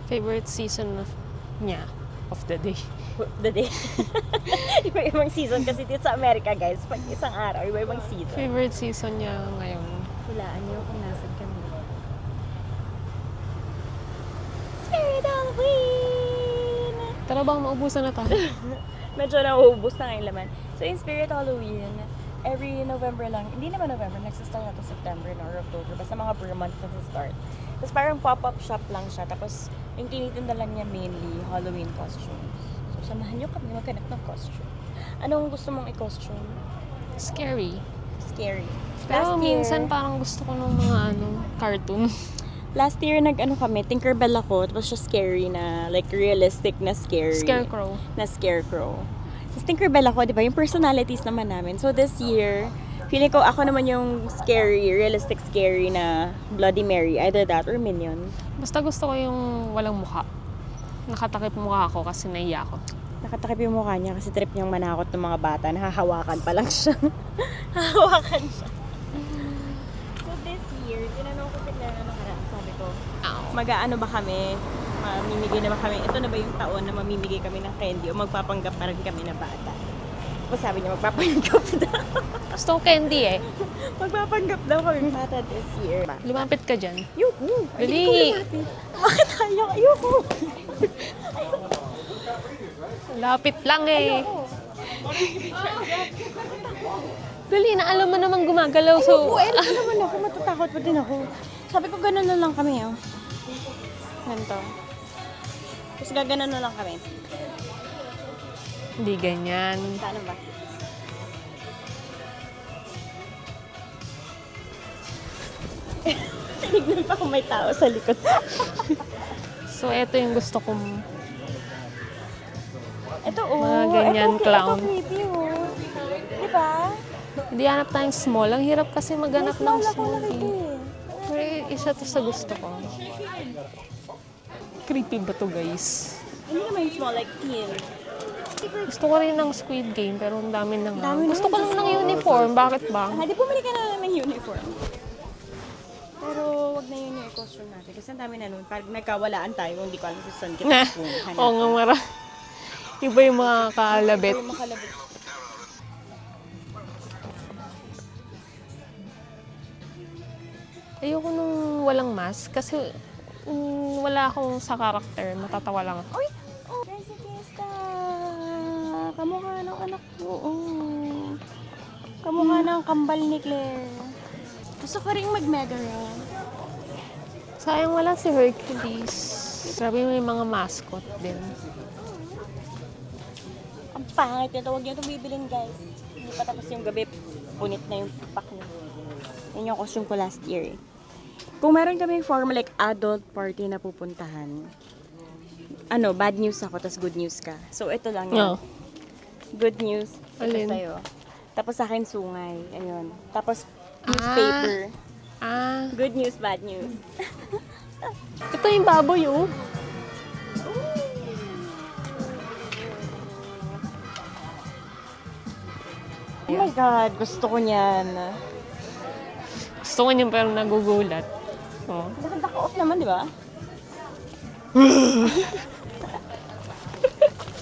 Favorite season niya of the day. The day. Iba-ibang season kasi dito sa Amerika, guys. Pag isang araw, iba-ibang season. Favorite season niya ngayon. Hulaan niyo kung nasan kami. Spirit Halloween! Tara bang maubusan na tayo? Medyo nauubos na ngayon laman. So, in Spirit Halloween, every November lang, hindi naman November, nagsistart na to September or October, basta mga per month nagsistart. Tapos parang pop-up shop lang siya, tapos yung tinitinda lang niya mainly Halloween costumes. So, samahan niyo kami maghanap ng costume. Anong gusto mong i-costume? Scary. Scary. Pero minsan parang gusto ko ng mga cartoon. Last year, kami, Tinkerbell ako, tapos siya scary na, like, realistic na scary. Scarecrow. Na scarecrow. Tapos Tinkerbell ako, di ba? Yung personalities naman namin. So this year, feeling ko ako naman yung scary, realistic scary na Bloody Mary. Either that or Minion. Basta gusto ko yung walang mukha. Nakatakip mukha ako kasi naiya ako. Nakatakip yung mukha niya kasi trip niyang manakot ng mga bata. Nahahawakan pa lang siya. Hahawakan siya. So this year, tinanong ko sila na nakaraan. Sabi ko, mag-aano ba kami? Mamimigay na ba kami? Ito na ba yung taon na mamimigay kami ng candy o magpapanggap pa rin kami na bata? Tapos sabi niya, magpapanggap daw. Gusto ko candy eh. Magpapanggap daw kami bata this year. Lumapit ka dyan. Yuhu! Dali! Bakit tayo? Ayoko! Lapit lang eh. Dali na, alam mo naman gumagalaw. So, Ayoko naman ako. Matatakot pa din ako. Sabi ko, gano'n na lang kami. Oh. Ganito. Tapos gaganon na lang kami. hindi ganyan. Paano ba? Tignan pa kung may tao sa likod. So, ito yung gusto kong Ito, mga ganyan clown. Ito creepy, oh. Diba? Hindi hanap tayong small. Ang hirap kasi maghanap ng small. Ito Eh. Pero isa to sa gusto ko. Creepy ba to, guys? Hindi naman yung small, like teen. Gusto ko rin ng Squid Game, pero ang dami na nga. Dami na. Gusto ko lang ng uniform. Bakit ba? Di bumili ka na lang ng uniform. Pero wag na yun yung costume natin. Kasi ang dami na nun. Pag nagkawalaan tayo, hindi ko alam kung saan kita pupuntahan. Oo nga, mara. Iba yung mga kalabit. Yung makalabit. Ayoko nung walang mask kasi wala akong sa karakter. Matatawa lang ako. Uy! Oh, Resi Fiesta! Kamukha ng anak ko. Oh. Kamukha ng kambal ni Claire. Gusto ko rin mag-Megaran. Sayang wala si Hercules. Sabi may mga mascot din. Ang pangit nito. Huwag niyo itong bibilin, guys. Hindi pa tapos yung gabi. Punit na yung pack niyo. Yan yung costume ko last year. Kung meron kaming formal like adult party na pupuntahan, bad news ako, tas good news ka. So, ito lang yun. No. Good news. Ito Alin? sa'yo. Tapos sa akin, sungay. Ayun. Tapos, newspaper. Good news, bad news. Ito yung baboy, oh. Oh my God, gusto ko niyan. Gusto ko niyan pero nagugulat. Oh. Naka-off naman, di ba?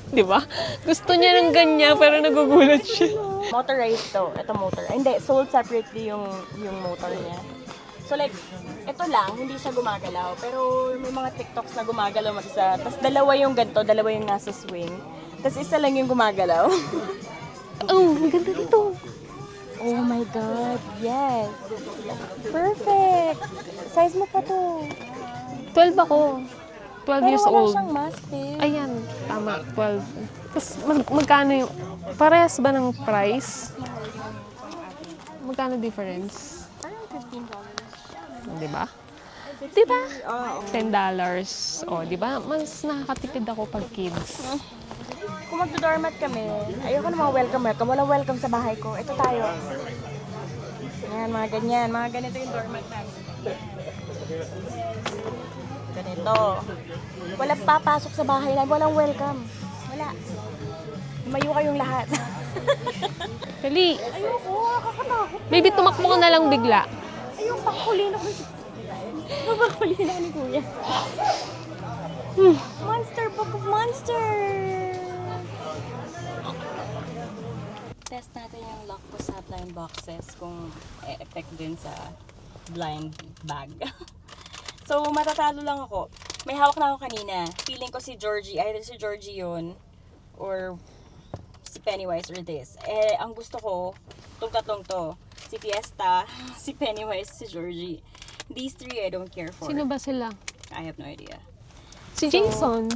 Di ba? Gusto niya ng ganyan pero nagugulat siya. Motorized to. Ito motor. Ay, hindi, sold separately yung motor niya. So like, ito lang, hindi siya gumagalaw. Pero may mga TikToks na gumagalaw mag-isa. Tapos dalawa yung ganito, dalawa yung nasa swing. Tapos isa lang yung gumagalaw. Oh, ang ganda dito. Oh my God, yes. Perfect. Size mo pa to. 12 ako. 12 years Pero wala old. siyang mask eh. Ayan, tama, 12. Tapos magkano yung, parehas ba ng price? Magkano difference? Parang $15. Di ba? Di ba? Oo. $10. O, di ba? Mas nakakatipid ako pag kids. Kung magdo-doormat kami, ayoko na mga welcome. Walang welcome sa bahay ko. Ito tayo. Ayan, mga ganyan. Mga ganito yung doormat namin. Ganito. Walang papasok sa bahay namin. Walang welcome. Wala. Lumayo kayong lahat. Dali. Ayoko, nakakatakot. Maybe tumakbo ka na lang bigla. Ayoko, pakulin ako. Pakulin ako ni Kuya. Monster Book of Monsters! Test natin yung lock ko sa blind boxes kung e-effect din sa blind bag. So, matatalo lang ako. May hawak na ako kanina. Feeling ko si Georgie, either si Georgie yun, or si Pennywise or this. Eh, ang gusto ko, itong tatlong to. Si Fiesta, si Pennywise, si Georgie. These three I don't care for. Sino ba sila? I have no idea. Si Jason.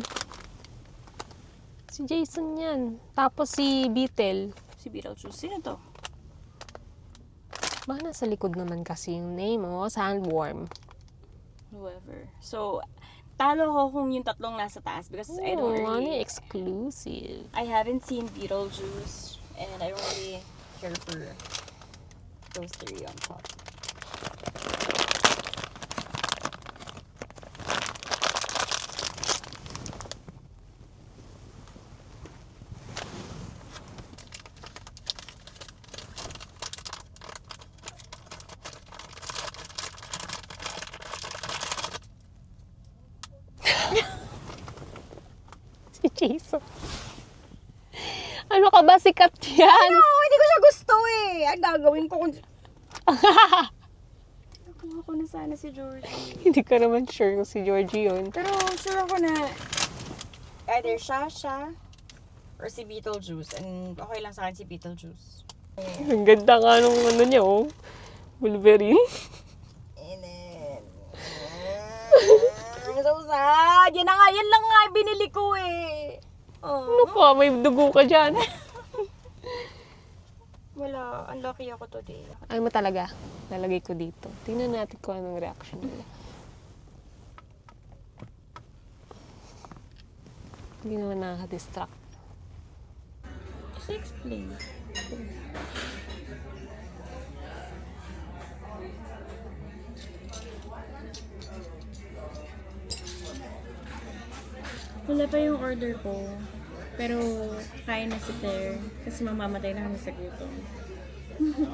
Si Jason yan. Tapos si Beetle. Si Beetlejuice. Sino to? Baka nasa likod naman kasi yung name, oh. Sandworm. Whoever. So, talo ko kung yung tatlong nasa taas because I don't Oh, ano really... exclusive. I haven't seen Beetlejuice and I don't really care for those three on top. Si Jason. Ano ka ba, sikat yan? No, hindi ko siya gusto eh. Ang gagawin ko kung... Nakuha ko na sana si Georgie. Hindi ka naman sure kung si Georgie yun. Pero sure ako na either siya, or si Beetlejuice. And okay lang sa akin si Beetlejuice. Ang ganda nga nung ano niya, oh. Wolverine. And then... Ang so sad! Yan na nga, yan lang nga binili ko eh. Ano pa? May dugo ka dyan. Wala, unlucky ako today. Ay mo talaga. Lalagay ko dito. Tingnan natin kung anong reaction nila. Hindi naman nakaka-distract. Just explain. Wala pa yung order ko. Pero kaya na si Claire. Kasi mamamatay na kami sa gutom.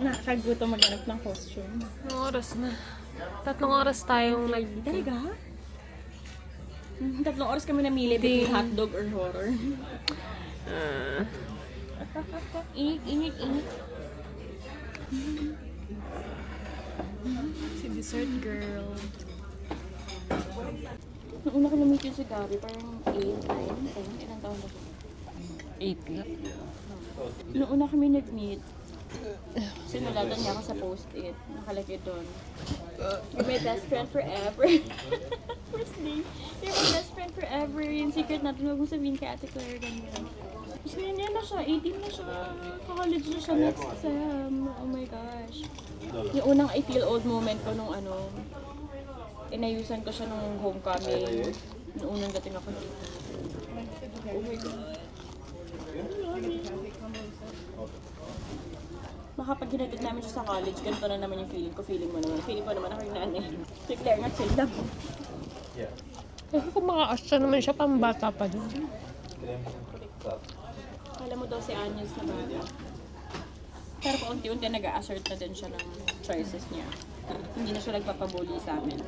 Nakakagutom maghanap ng costume. Anong oras na? 3 oras tayong nag... Talaga? 3 oras kami namili between hotdog or horror. Init. Si dessert girl. Nung una ko na-meet yun si Gabi, parang 8, 9, 10, ilang taon na siya? 8 na. Nung una kami nag-meet, sinulatan niya ako sa post-it. Nakalagay doon. You're my best friend forever. First name. You're my best friend forever. Yung secret natin, huwag mo sabihin kay Ate Claire ganyan. Tapos ganyan na siya, 18 na siya. Ka-college na siya next sem. Oh my gosh. Yung unang I feel old moment ko nung ano, inayusan ko siya nung homecoming. Nung unang dating ako dito. Oh my God. Baka pag ginagit namin siya sa college, ganito na naman yung feeling ko. Feeling mo naman. Feeling ko naman ako yung nanay. Si Claire nga, chill lang. Kasi kung maka-asya naman siya, pambata pa din. Kala mo daw si Agnes na bata. Pero paunti-unti nag-a-assert na din siya ng choices niya. Hindi na siya nagpapabully sa amin.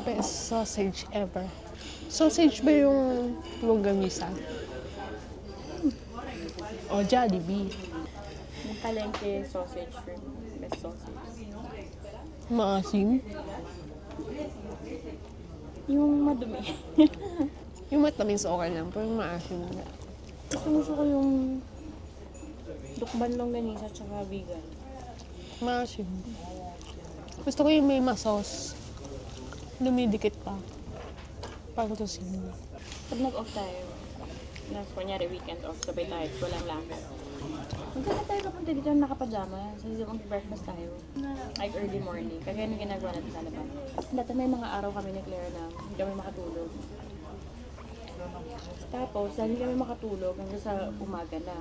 Best sausage ever. Sausage ba yung longganisa? O, Jollibee. Yung palengke sausage shrimp. Best sausage. Maasim. Yung madumi. Yung matamis okay lang, pero yung maasim na. Gusto ko yung dukban longganisa tsaka vegan. Maasim. Gusto ko yung may masos. Lumidikit pa. Para to sino. Pag nag-off tayo, na kunyari weekend off, sabay tayo, walang lakad. Magkala tayo kapunta dito na nakapajama, so dito mag-breakfast tayo. Like early morning, kagaya nung ginagawa natin sa labas. Dati may mga araw kami ni Claire na hindi kami makatulog. Tapos, hindi kami makatulog hanggang sa umaga na.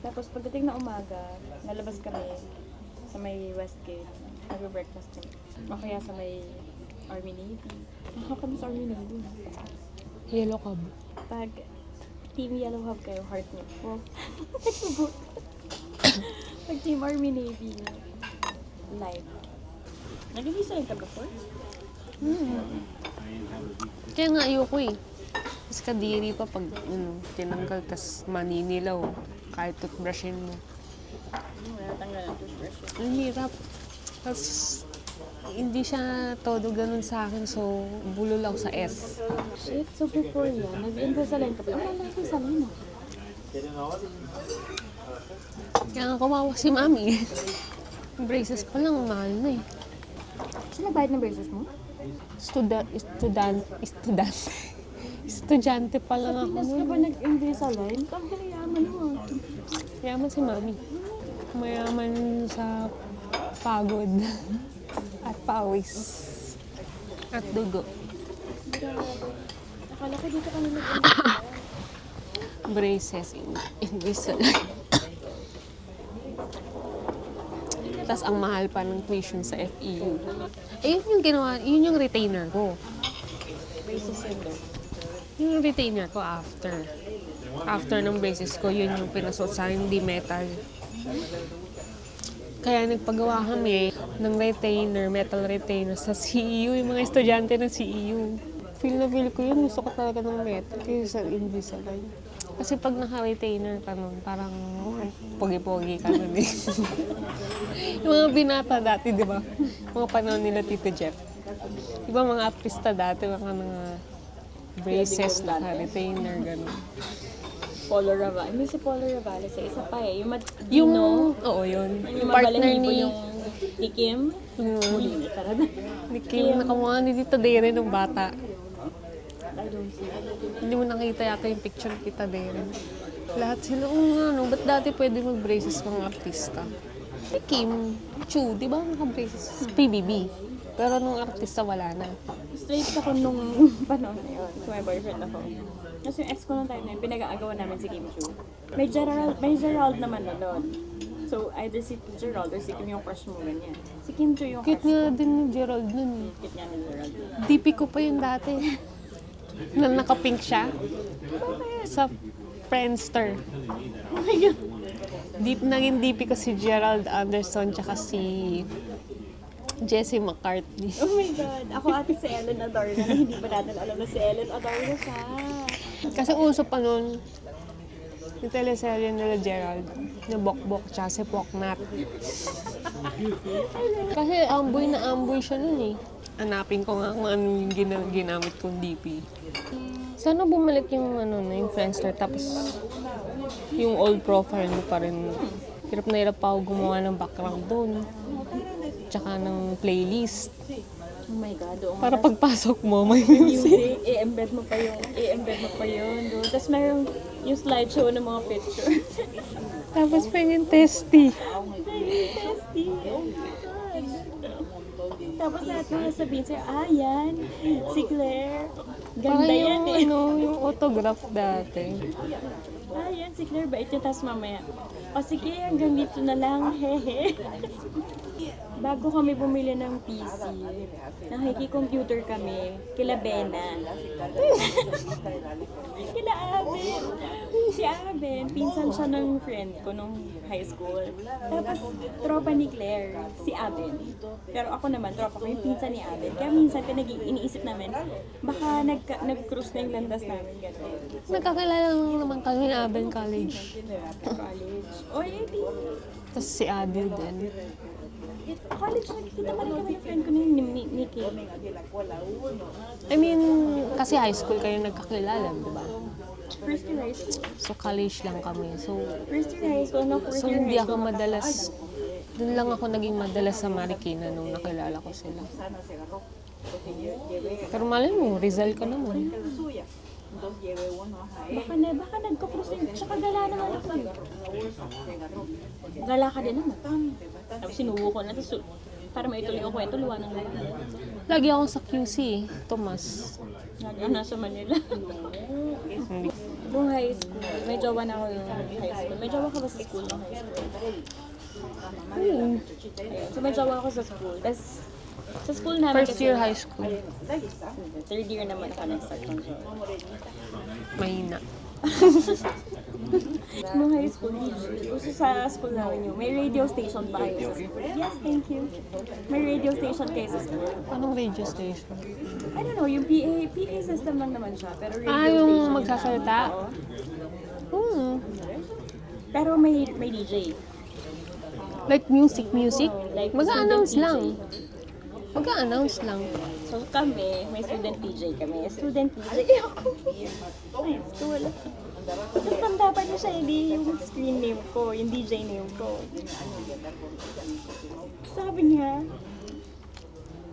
Tapos pagdating na umaga, nalabas kami sa may Westgate, nag-breakfast kami. O kaya sa may Army Navy. Ako kami sa Army Navy. Yellow cab. Pag Team Yellow Hub kayo, heart niyo. Wow. Pag Team Army Navy, live. Nag-design ka before? Kaya nga ayoko eh. Mas kadiri pa pag tinanggal, tas maninilaw. Kahit toothbrushin mo. Wala tanggal ang toothbrush. Ang hirap. Tapos, hindi siya todo ganun sa akin. So, bulol ako sa S. Shit, so before yan, nag-Invisalign ka pa. Wala lang sa salina. Kaya nga kawawa si mami. Braces pa lang, mahal na eh. Sino nagbayad ng braces mo? Estudyante pa lang ako Pinas ka nun. ba nag-Invisalign? Tanggal yaman mo. Mayaman si mami. Mayaman sa pagod. At pawis. At dugo. Akala ko dito kami nag Braces in Invisalign. Tapos ang mahal pa ng tuition sa FEU. Eh, yun yung ginawa, yun yung retainer ko. braces yun daw. Yung retainer ko after. After ng braces ko, yun yung pinasuot sa akin, hindi metal. Kaya nagpagawa kami ng retainer, metal retainer sa CEU, yung mga estudyante ng CEU. Feel na feel ko yun, gusto ko talaga ng metal kaysa sa Invisalign. Kasi pag naka-retainer ka nun, parang pogi-pogi ka nun eh. Yung mga binata dati, di ba? Mga panahon nila Tito Jeff. Di ba mga artista dati, mga braces, naka-retainer, gano'n. Polo Ravale. May si Polo Ravale sa isa pa eh. Yung Yung, Dino, oo yun. yung Partner mabalahibo ni, yung ni Kim. Muli talaga. ni Kim, nakamukha ni Tito Dere nung bata. I don't see. Hindi mo nakita yata yung picture ni Tita Dere. Lahat sila, ano, ba't dati pwede mag-braces mga artista? Si Kim, Chu, di ba naka-braces? PBB. Pero nung artista, wala na. Straight ako nung panahon na yun. So may boyfriend ako. Kasi yung ex ko nung time na yun, pinag-aagawan namin si Kim Chu. May Gerald naman na doon. So either si Gerald or si Kim yung crush mo ganyan. Si Kim Chu yung Cute crush nga ko. din ni Gerald nun eh. Cute niya ni Gerald. DP ko pa yun dati. Na naka-pink siya. Sa Friendster. Oh my God. Naging DP ko si Gerald Anderson tsaka si Jessie McCartney. Oh my God. Ako ate si Ellen Adorno na hindi pa natin alam na si Ellen Adorno siya. Kasi uso pa nun, yung teleserye nila Gerald, na Bokbok tsaka si Poknat. Kasi amboy na amboy siya nun eh. Hanapin ko nga kung ano yung ginamit kong DP. Sana bumalik yung yung Friendster tapos yung old profile mo pa rin. Hirap na hirap pa ako gumawa ng background doon. Tsaka ng playlist. Oh my God. Oo nga. Para pagpasok mo, may music. Music, i-embed mo pa yun doon. Tapos mayroong yung slideshow ng mga picture. Tapos pa yung testy. Testy. Oh my God. Tapos lahat mo nasabihin sa'yo, yan, si Claire. Parang Ganda yan yung, eh. yung autograph dati. Yan, si Claire bait yun. Tapos mamaya, sige, hanggang dito na lang, hehe. Bago kami bumili ng PC, nakiki-computer kami, kila Bena. Kila Aben. Si Aben, pinsan siya ng friend ko nung high school. Tapos, tropa ni Claire, si Aben. Pero ako naman, tropa ko yung pinsan ni Aben. Kaya minsan, iniisip namin, baka nag-cruise na yung landas namin. Gano'n. Nagkakilala lang naman kami na Aben College. College. O, di. Tapos si Adil din. College, nakikita pa rin kami ng friend ko ni Kim. I mean, kasi high school kayo nagkakilala, di ba? First year high school. So college lang kami. So First year high school, no? First so year hindi high ako school. madalas, dun lang ako naging madalas sa Marikina nung nakilala ko sila. Pero malay mo, Rizal ka naman. Baka nagka-cruise din. Tsaka gala naman ako. Gala ka din naman. Tapos sinuwo ko na. Tapos para maituloy yung kwento, luwanan na. Lagi ako sa QC, Tomas. Nasa Manila. Hindi. Nung high school, may jowa na ako yung high school. May jowa ka ba sa school nung high school? Ayun. So may jowa ako sa school. Tapos sa school namin First year high school. Third year naman ako nag-start ng jowa. Mahina. Mga high school DJ. Gusto sa school namin yun. May radio station ba kayo sa school? Yes, thank you. May radio station kayo sa school? Anong radio station? I don't know, yung PA system lang naman siya. Pero radio Ah, station yung yun. magsasalita? Oo. Pero may DJ. Like music? Like Mag-a-announce student lang. DJ. Mag-a-announce lang. So kami, may student DJ kami. Student DJ ako. High school. Tapos tanda pa niya siya, hindi yung screen name ko, yung DJ name ko. Sabi niya,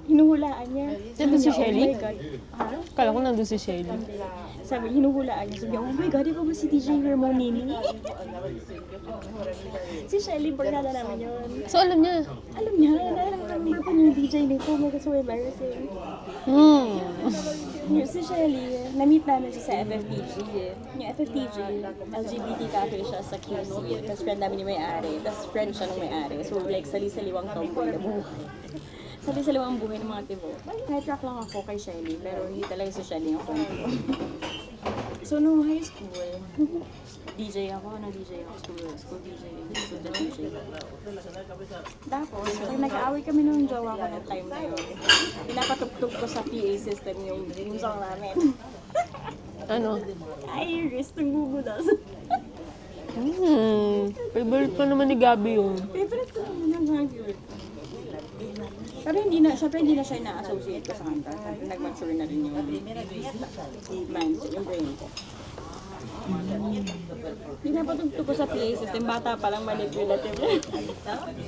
hinuhulaan niya. Nandun si Sabi niya, Shelly? Oh my God. Ha? Kala ko nandun si Shelly. Sabi, hinuhulaan niya. Sabi niya, oh my God, ikaw ba si DJ Hermonini? Si Shelly, barkada namin yun. So, alam niya. Alam niya, nalaman ko yung DJ nito. Oh my God, so embarrassing. Yung si Shelly, na-meet namin siya sa FFTG. Yung FFTG, LGBT cafe siya sa QC. Tapos friend namin yung may-ari. Tapos friend siya ng may-ari. So like, sali-saliwang tomboy na buhay. Sali-saliwang buhay ng mga tibo. Kahit rock lang ako kay Shelly, pero hindi talaga si Shelly yung friend ko. So nung high school, DJ ako, DJ ako, school DJ, student DJ. Tapos, pag nag-aaway kami nung jowa ko ng time na yun, pinapatugtog ko sa PA system yung song namin. Ano? Iris, ng gugudas. Favorite pa naman ni Gabi yun. Favorite ko naman yung hanggang. Pero hindi na siya ina-associate ko sa kanta. Nag-mature na rin yung mindset, yung brain ko. Pinapatugtog ko sa PA system, bata pa lang manipulative.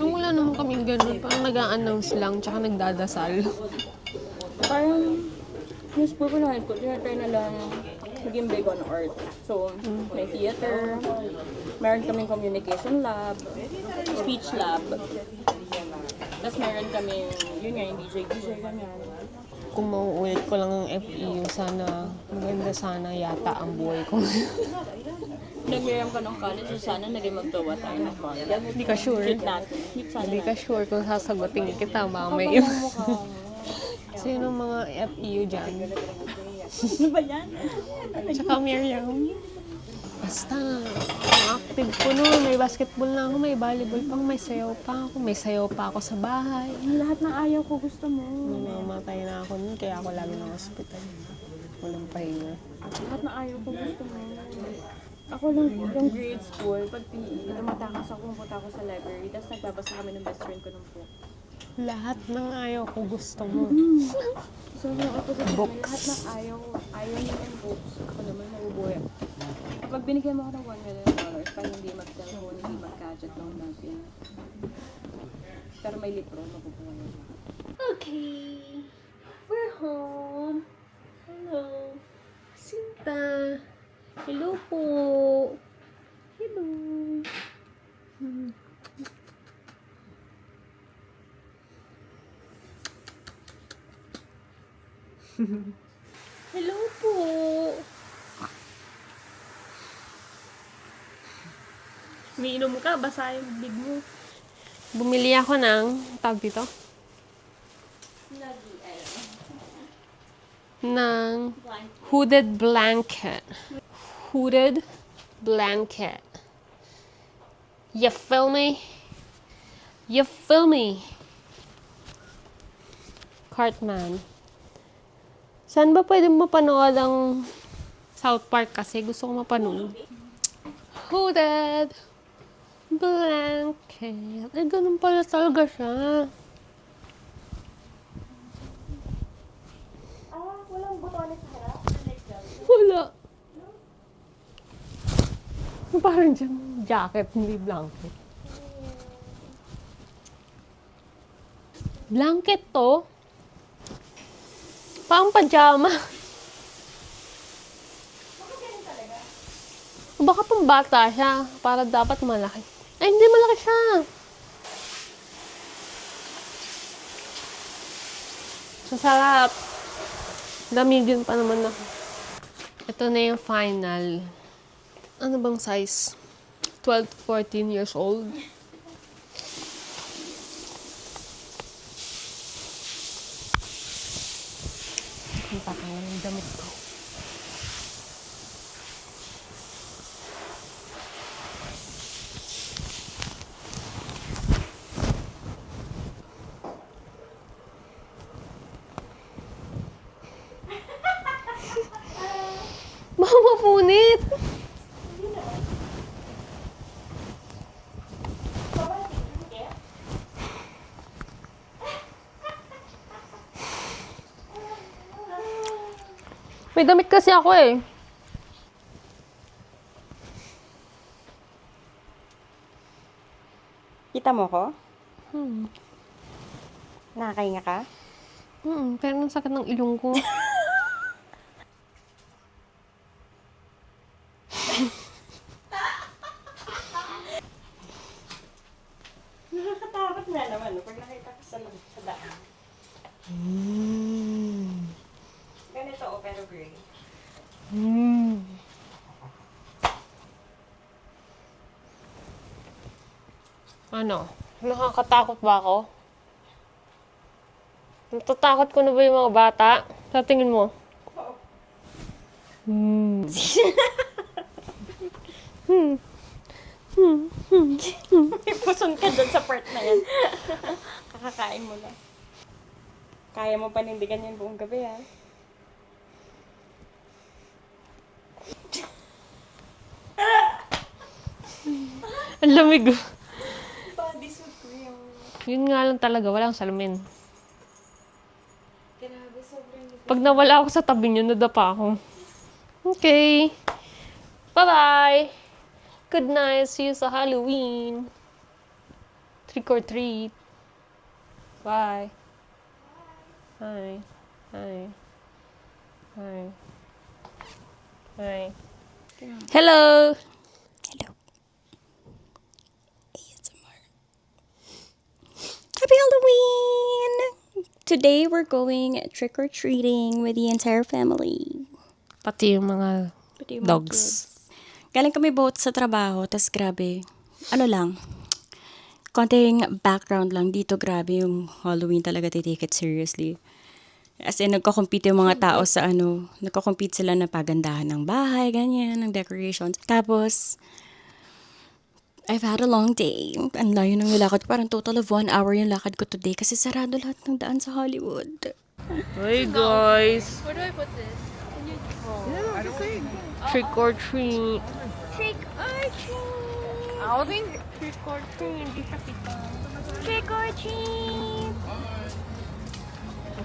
Ang wala naman kaming ganun. Parang nag-a-announce lang, tsaka nagdadasal. Parang, yung school ko na high school, tinatry na lang maging big on art. So, may theater, meron kaming communication lab, speech lab, tapos meron kaming, yun nga, yung DJ, ganyan. Kung mauulit ko lang ang FEU, sana, maganda sana yata ang buhay ko. Nag-iram ka ng college, so sana naging magtawa tayo ng college. Hindi ka sure. Treat natin. Treat sana Hindi ka sure kung sasagutin kita mamaya. Kapag ang mukha mo. Sino mga FEU dyan? Ano ba yan? Tsaka Miriam. Basta, ang active ko noon. May basketball na ako, may volleyball pa, may sayaw pa ako. May sayaw pa ako sa bahay. Lahat ng ayaw ko gusto mo. Namamatay na ako noon, kaya ako lagi ng hospital. Walang pahinga. Lahat ng ayaw ko gusto mo. Ako lang yung grade school, pag PE, tumatakas ako, pumunta ako sa library, tapos nagbabasa kami ng best friend ko ng book. Lahat ng ayaw ko gusto mo. So, yung opposite namin, Books. lahat ng ayaw niya ng books. Ako naman, mabubuhay. Pag binigyan mo ako ng $1 million, pa hindi mag-cellphone, hindi mag-gadget lang natin. Pero may libro, mabubuhay. Okay. We're home. Hello. Sinta. Hello po. Hello. Hello po. Umiinom ka, basa yung bibig mo. Bumili ako ng, tawag dito? Ng hooded blanket. Hooded blanket. You feel me? You feel me? Cartman. Saan ba pwede mapanood ang South Park kasi? Gusto ko mapanood. Hooded blanket. Eh, ganun pala talaga siya. Walang butones sa harap? Wala. Parang dyan, jacket, hindi blanket. Blanket to? Pang pajama. Baka pang bata siya. Para dapat malaki. Ay, hindi malaki siya. Masarap. Damigin pa naman ako. Ito na yung final. Ano bang size? 12 to 14 years old. Ang tatanggal ng damit ko. May damit kasi ako eh. Kita mo ko? Hmm. Nakakahinga ka? Pero ang sakit ng ilong ko. Nakakatakot na naman, no? Pag nakita ko sa daan. Ganito, pero gray. Ano? Nakakatakot ba ako? Natatakot ko na ba yung mga bata? Sa tingin mo? May puson ka dyan sa part na yan. Kakakain mo lang. Kaya mo panindigan yan buong gabi, ha? Ang lamig. Bodysuit ko yung... Yun nga lang talaga, walang salamin. Grabe, sobrang... Pag nawala ako sa tabi niyo, nadapa ako. Okay. Bye-bye. Good night. See you sa Halloween. Trick or treat. Bye. Bye. Bye. Bye. Bye. Hello. Hello. ASMR. Happy Halloween! Today we're going trick-or-treating with the entire family. Pati yung mga Pati yung mga dogs. kids. Galing kami both sa trabaho, tas grabe, ano lang, konting background lang dito, grabe yung Halloween talaga, they take it seriously. As in, nagko-compete yung mga tao sa nagko-compete sila na pagandahan ng bahay, ganyan, ng decorations. Tapos, I've had a long day. Ang layo ng nilakad ko. Parang total of 1 hour yung lakad ko today kasi sarado lahat ng daan sa Hollywood. Hey guys. Where do I put this? Trick or treat. Trick or treat! Ako din. Trick or treat. Hindi siya kita. Trick or treat!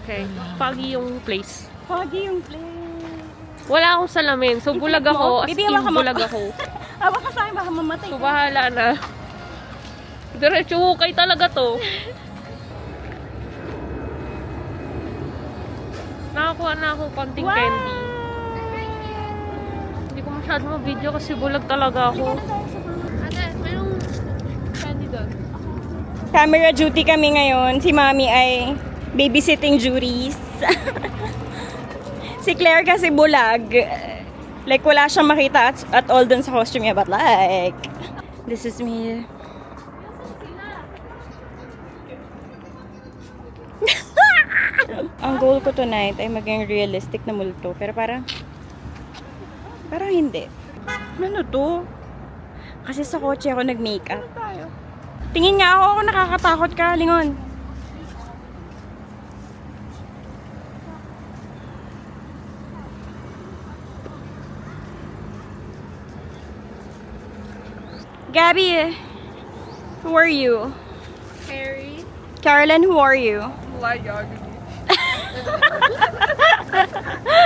Okay. Foggy yung place. Foggy yung place. Wala akong salamin. So, bulag ako. As Baby, in, hawakan mo. bulag ako. Awa ka sa akin, baka mamatay So, ka. bahala na. Diretso hukay talaga to. Nakakuha na ako konting candy. Hindi ko masyado ma-video kasi bulag talaga ako. Ate, mayroong candy doon. Camera duty kami ngayon. Si Mami ay babysitting juries. Si Claire kasi bulag. Like, wala siyang makita at all dun sa costume niya. But like, this is me. Ang goal ko tonight ay maging realistic na multo. Pero parang hindi. Ano to? Kasi sa kotse ako nag-makeup. Tingin nga ako nakakatakot ka, Lingon. Gabby, who are you? Harry. Carolyn, who are you? Why geography?